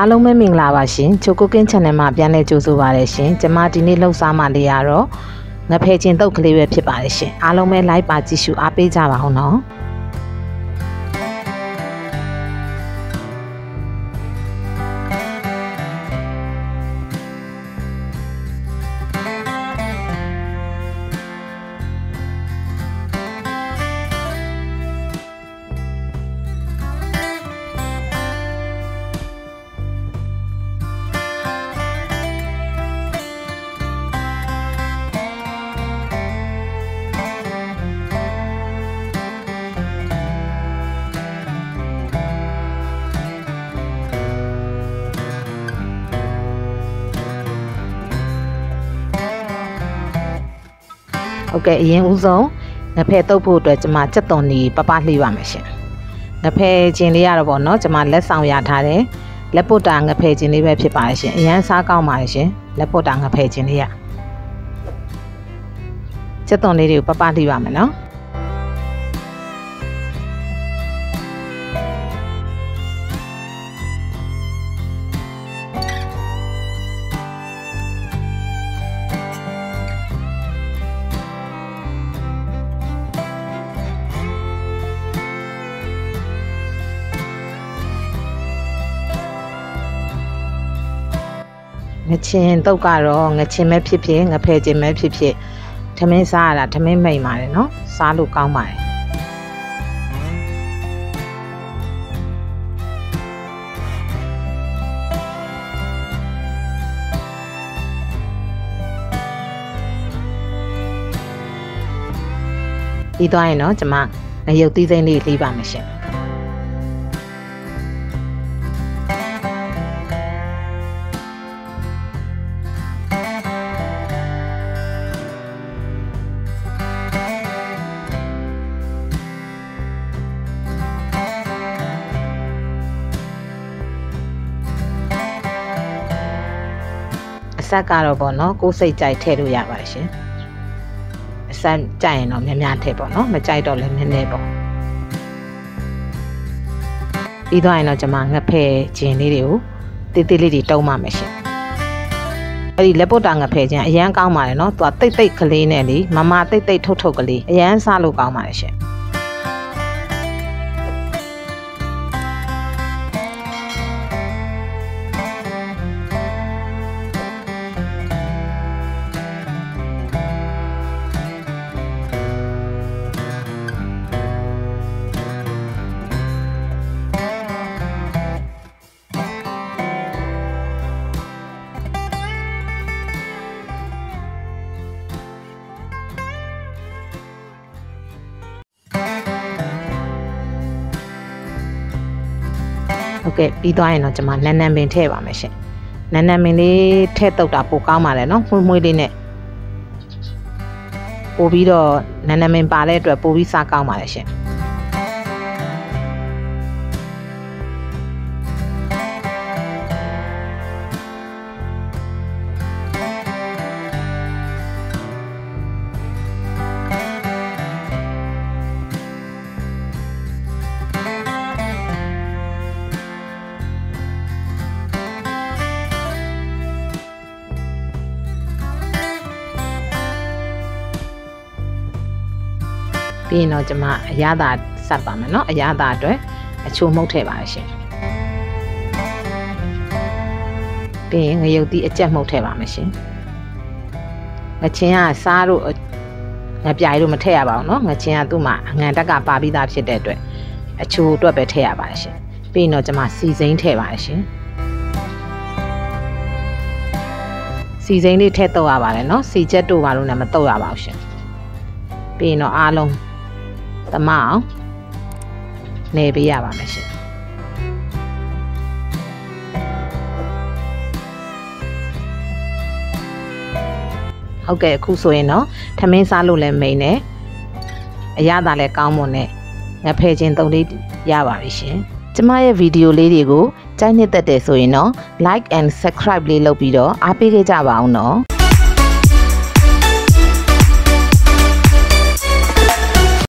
အားလုံးပဲမင်္ဂလာပါရှင်ချိုကိုကင်း channel မှာပြန်လည်ကြိုဆိုပါရရှင်ကျွန်မဒီနေ့လှုပ်ရှားမှလေးရတော့ငဖဲချင်းတုတ်ကလေးပဲဖြစ်ပါတယ်ရှင်အားလုံးပဲ like ပါကြည့်ရှုအားပေးကြပါဦးနော်โอเคအရင်ဦးဆုံးငဖဲတုပ်ဖို့အတွက်ကျွန်မစက်သွန်နေပပလှေးပါမယ်ရှင်ငဖဲချင်းလေးရတော့ပေါ့နော်ကျွန်မလက်ဆောင်ရထားတယ်လက်ပုတ်တာငဖဲချင်းလေးပဲဖြစ်ပါတယ်ရှင်အရန်စားကောင်းပါတယ်ရှင်လက်ပုတ်တာငဖဲချင်းလေးရစက်သွန်လေးတွေကိုပပလှေးပါမယ်နော်ငချင်းတုတ်ကတော့ငချင်းပဲဖြစ်ဖြစ်ငဖဲချင်းပဲဖြစ်ဖြစ်ထမင်းစားရတာထမင်းမိန်ပါတယ်နော်စားလို့ကောင်းပါတယ်ပြီးသွားရင်တော့ကျွန်မငရုတ်သီးစိမ်းလေးလှီးပါမယ်ရှင်အဆက်ကတော့ပေါ့နော်ကိုယ်စိတ်ကြိုက်ထည့်လို့ရပါတယ်ရှင်အဆက်ကြိုက်ရင်တော့များများထည့်ပေါ့နော်မကြိုက်တော့လည်းနည်းနည်းပေါ့ပြီးသွားရင်တော့ကျွန်မငဖဲခြင်းလေးတွေကိုတေးသေးလေးတွေတုံးပါမယ်ရှင်အဲ့ဒီလက်ပုတ်တာငဖဲခြင်းအရန်ကောင်းပါတယ်နော်သူကတိတ်တိတ်ကလေးနဲ့လေမမတိတ်တိတ်ထုတ်ထုတ်ကလေးအရန်စားလို့ကောင်းပါတယ်ရှင်โอเคပြီးသွားရင်တော့ကျွန်မနန်းနန်းပင်ထည့်ပါမယ်ရှင်နန်းနန်းပင်လေးထည့်တုပ်တာပိုကောင်းပါတယ်နော်မွှေးလေးနဲ့ပို့ပြီးတော့နန်းနန်းပင်ပါတဲ့အတွက်ပို့ပြီးစားကောင်းပါတယ်ရှင်ပြီးရင်တော့ကျွန်မအရသာဆက်ပါမယ်เนาะအရသာအတွက်အချိုမှုတ်ထည့်ပါရရှင်ပြီးရင်ငရုတ်သီးအကြက်မှုတ်ထည့်ပါမယ်ရှင်ငချင်းကစားတို့ငပြိုင်တို့မထည့်ရပါဘူးเนาะငချင်းကသူ့မှာအငံတက်ကပါပြီးသားဖြစ်တဲ့အတွက်အချိုအတွက်ပဲထည့်ရပါရရှင်ပြီးရင်တော့ကျွန်မစီစိမ်းထည့်ပါရရှင်စီစိမ်းလေးထည့်တော့ရပါတယ်เนาะစီချက်တို့ဘာလို့လဲမတော့ရပါဘူးရှင်ပြီးရင်တော့အားလုံးသမအောင်နေပေးရပါမယ်ရှင်ဟုတ်ကဲ့အခုဆိုရင်တော့ထမင်းစားလို့လည်းမိန်နဲ့အရသာလည်းကောင်းမွန်နဲ့ငဖဲချင်းတုံးလေးရပါပြီရှင်ကျမရဲ့ဗီဒီယိုလေးတွေကိုကြိုက်နှစ်သက်တယ်ဆိုရင်တော့ like and subscribe လေးလုပ်ပြီးတော့အားပေးခဲ့ကြပါအောင်နော်